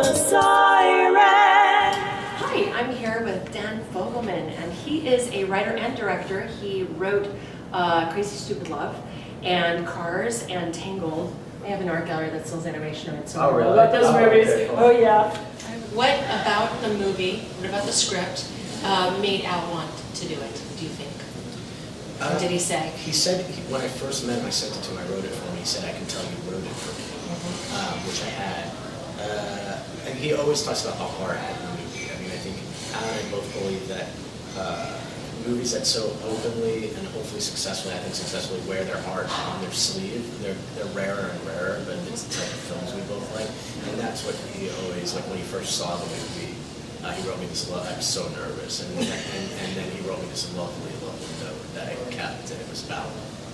Cinema Siren. Hi, I'm here with Dan Fogelman, and he is a writer and director. He wrote Crazy Stupid Love and Cars and Tangled. I have an art gallery that sells animation art, so I really? love those movies. Okay, cool. Oh yeah. What about the movie, what about the script, made Al want to do it, do you think? What did he say? He said, when I first met him, I sent it to him, I wrote it for him, he said, I can tell you wrote it for me, which I had. And he always talks about the heart of the movie. I mean, I think Al and I both believe that movies that so openly and hopefully successfully, I think successfully, wear their heart on their sleeve, they're rarer and rarer, but it's the type of films we both like. And that's what he always, like when he first saw the movie, he wrote me this, I was so nervous, and then he wrote me this lovely note that I kept, and it was about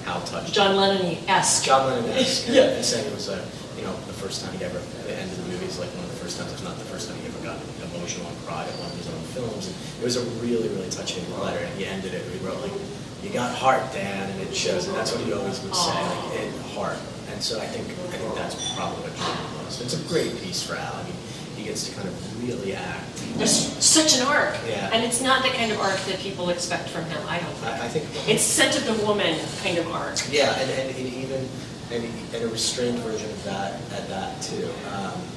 how touched. John Lennon-esque. John Lennon-esque, Yeah. and said it was the first time he ever, the end of the movie is like one of the first times, if not the first time he ever got emotional and cried at one of his own films. And it was a really, really touching letter, and he ended it, he wrote like, you got heart, Dan, and it shows, and that's what he always would say, like, in heart. And so I think that's probably what John was. It's a great piece for Al. I mean, he gets to kind of really act. There's such an arc, Yeah. and it's not the kind of arc that people expect from him, I don't think. I think It's scent of the woman kind of arc. yeah, and even and a restrained version of that at that too.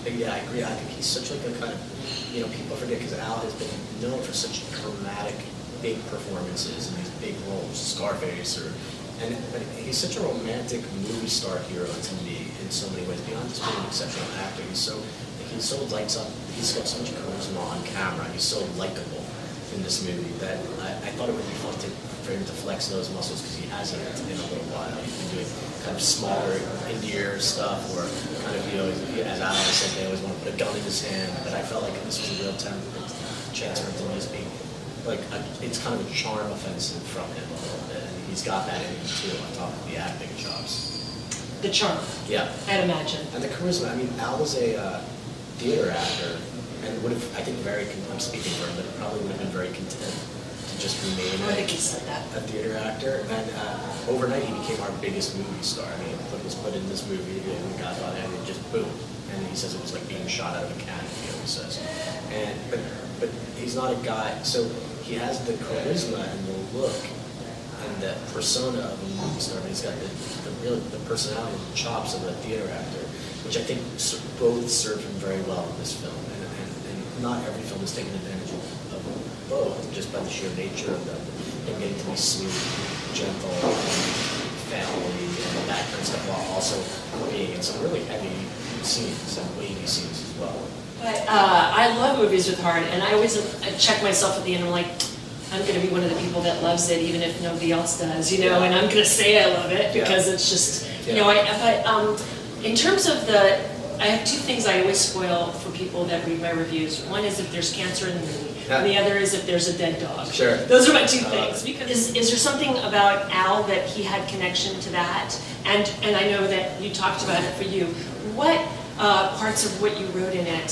But yeah, I agree. I think he's such like a kind of, people forget because Al has been known for such dramatic, big performances and these big roles, Scarface, but he's such a romantic movie star hero to me in so many ways. Beyond just being an exceptional actor, he so lights up. He's got so much charisma on camera. He's so likable in this movie that I thought it would be fun for him to flex those muscles because he hasn't in a little while. He's been doing kind of smaller, indie stuff, or kind of, as Alan said, they always want to put a gun in his hand. But I felt like this was a real chance for him to just be like it's kind of a charm offensive from him a little bit, and he's got that in him too, on top of the acting chops. The charm, Yeah. I'd imagine. And the charisma. I mean, Al was a theater actor, and would have, I think, I'm speaking for him, but probably would have been very content to just remain I think he said that. a theater actor. And overnight, he became our biggest movie star. I mean, he was put in this movie, and Godfather, and it just boom. And he says it was like being shot out of a cannon, he always says. But he's not a guy, so he has the charisma and the look and the persona of a movie star. He's got the personality and the chops of a theater actor, which I think both serve him very well in this film. And not every film is taking advantage of both, just by the sheer nature of them getting to be sweet, gentle, and family, and that kind of stuff, while also being in some really heavy scenes, some weighty scenes as well. But I love movies with heart, and I always check myself at the end. I'm like, I'm going to be one of the people that loves it, even if nobody else does, and I'm going to say I love it because it's just, But in terms of I have two things I always spoil for people that read my reviews. One is if there's cancer in the movie, and the other is if there's a dead dog. Sure. Those are my two things. Because is there something about Al that he had connection to that? And I know that you talked about it for you. What parts of what you wrote in it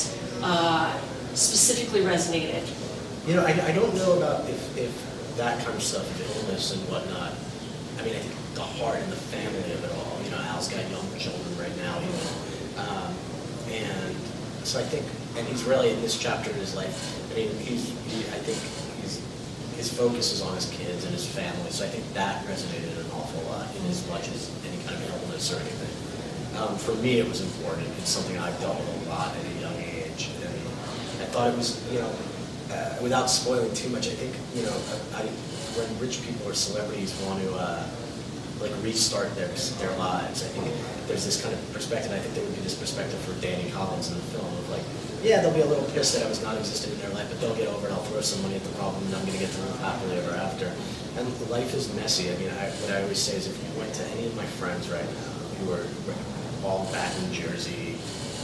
specifically resonated? I don't know about if that kind of stuff, the illness and whatnot. I mean, I think the heart and the family of it all. Al's got young children right now, and so I think, and he's really in this chapter in his life. I mean, I think his focus is on his kids and his family. So I think that resonated an awful lot in as much as any kind of illness or anything. For me, it was important. It's something I've dealt with a lot at a young age. And I thought it was, without spoiling too much, I think, when rich people or celebrities want to restart their lives, I think there's this kind of perspective. I think there would be this perspective for Danny Collings in the film of like, yeah, they'll be a little pissed that I was not existent in their life, but they'll get over it. I'll throw some money at the problem, and I'm going to get to live happily ever after. And life is messy. I mean, what I always say is if you went to any of my friends right now who are all back in Jersey,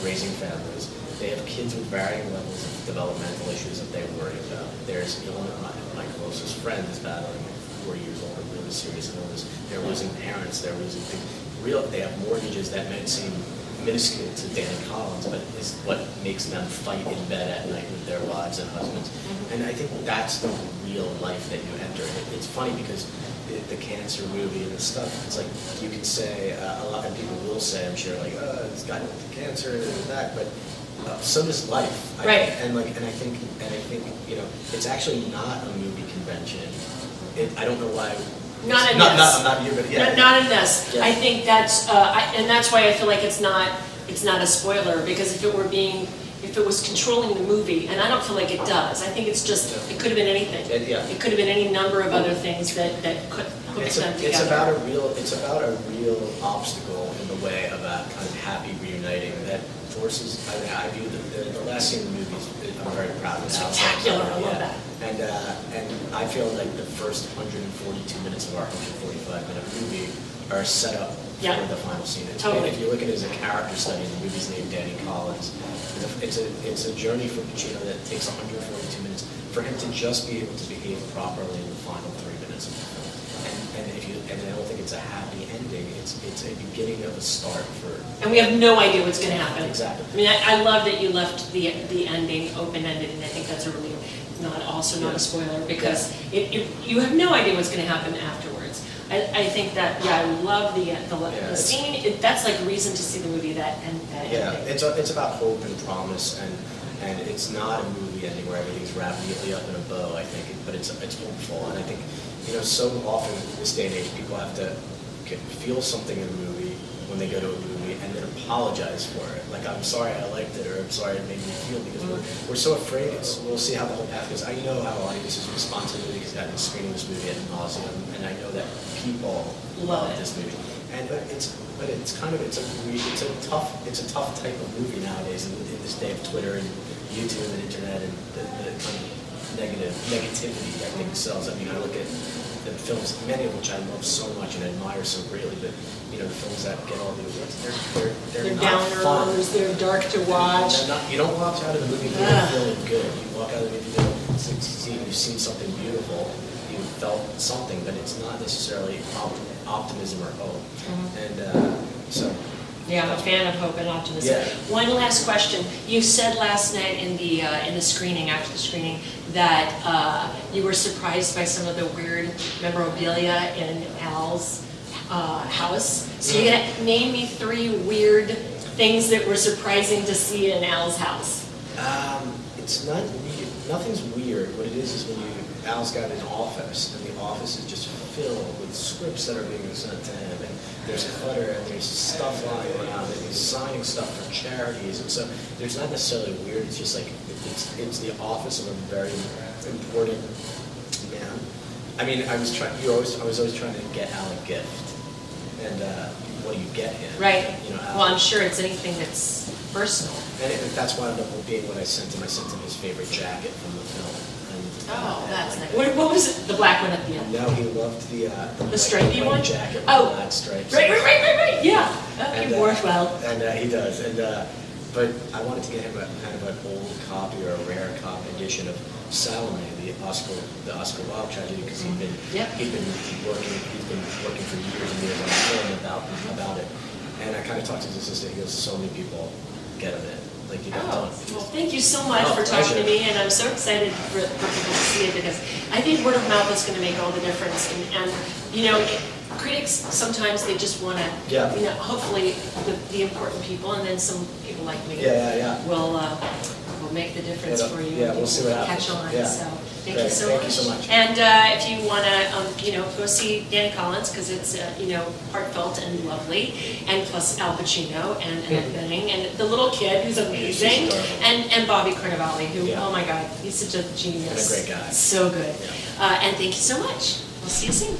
raising families, they have kids with varying levels of developmental issues that they worry about. There's my closest friend is battling 4 years old, really serious illness. They're losing parents. They're losing things. They have mortgages that might seem minuscule to Danny Collins, but is what makes them fight in bed at night with their wives and husbands. And I think that's the real life that you enter. It's funny because the cancer movie and the stuff, it's like, you could say, a lot of people will say, I'm sure, like, oh, it's got cancer and that, but so does life. Right. And I think, it's actually not a movie convention. I don't know why. Not in this. Not you, but yeah. Not in this. Yeah. I think that's, and that's why I feel like it's not a spoiler, because if it was controlling the movie, and I don't feel like it does. I think it's just, it could have been anything. Yeah. It could have been any number of other things that could hook them together. It's about a real obstacle in the way of a kind of happy reuniting that forces. I view the last scene in the movie. I'm very proud of it. Spectacular. I love that. And I feel like the first 142 minutes of our 145-minute movie are set up Yeah. for the final scene. Totally. If you look at it as a character study, the movie's named Danny Collins. It's a journey for Pacino that takes 142 minutes for him to just be able to behave properly in the final 3 minutes of the film. And I don't think it's a happy ending. It's a beginning of a start for. And we have no idea what's going to happen. Exactly. I mean, I love that you left the ending open-ended, and I think that's a really not a spoiler, because you have no idea what's going to happen afterwards. I think that, I love the scene. That's like reason to see the movie, that ending. It's about hope and promise, and it's not a movie ending where everything's wrapped neatly up in a bow, I think, but it's hopeful. And I think, so often in this day and age, people have to feel something in a movie when they go to a movie and then apologize for it. Like, I'm sorry I liked it, or I'm sorry it made me feel, because we're so afraid. We'll see how the whole path goes. I know how audiences respond to the movie, because I've been screening this movie ad nauseum, and I know that people love this movie. But it's a tough type of movie nowadays in this day of Twitter and YouTube and internet, and the kind of negativity I think sells. I mean, I look at the films, many of which I love so much and admire so greatly, but the films that get all the awards, they're not fun. Downers, they're dark to watch. You don't walk out of the movie feeling good. You walk out of the movie feeling, you've seen something beautiful, you felt something, but it's not necessarily optimism or hope. Yeah, I'm a fan of hope and optimism. Yeah. One last question. You said last night in the screening, after the screening, that you were surprised by some of the weird memorabilia in Al's house. So you're gonna name me 3 weird things that were surprising to see in Al's house. It's not weird. Nothing's weird. What it is when Al's got an office, and the office is just filled with scripts that are being sent to him, and there's clutter, and there's stuff lying around, and he's signing stuff for charities, and so there's not necessarily weird. It's just like it's the office of a very important man. I mean, I was always trying to get Al a gift, and what do you get him? Right. Al, well, I'm sure it's anything that's personal. And that's why I ended up being what I sent him. I sent him his favorite jacket from the film. That's nice. What was it? The black one at the end? No, he loved the stripey white one? jacket with black stripes. Right. Yeah. He wore it well. And he does. But I wanted to get him a kind of an old copy or a rare copy edition of Salome, the Oscar Wilde tragedy, because he'd been working for years and years on a film about it. And I kind of talked to his assistant. He goes, so many people get him in. Like, you don't. Well, thank you so much for talking to me, and I'm so excited for people to see it, because I think word of mouth is going to make all the difference. And critics sometimes they just want to, hopefully the important people, and then some people like me will make the difference for you. Yeah, we'll see what happens. Catch on. Yeah. So thank you so much. much. And if you want to, go see Danny Collins, because it's heartfelt and lovely, and plus Al Pacino and Annette Bening and the little kid who's amazing, and Bobby Cannavale, who oh my God, he's such a genius. And a great guy. So good. Yeah. And thank you so much. We'll see you soon.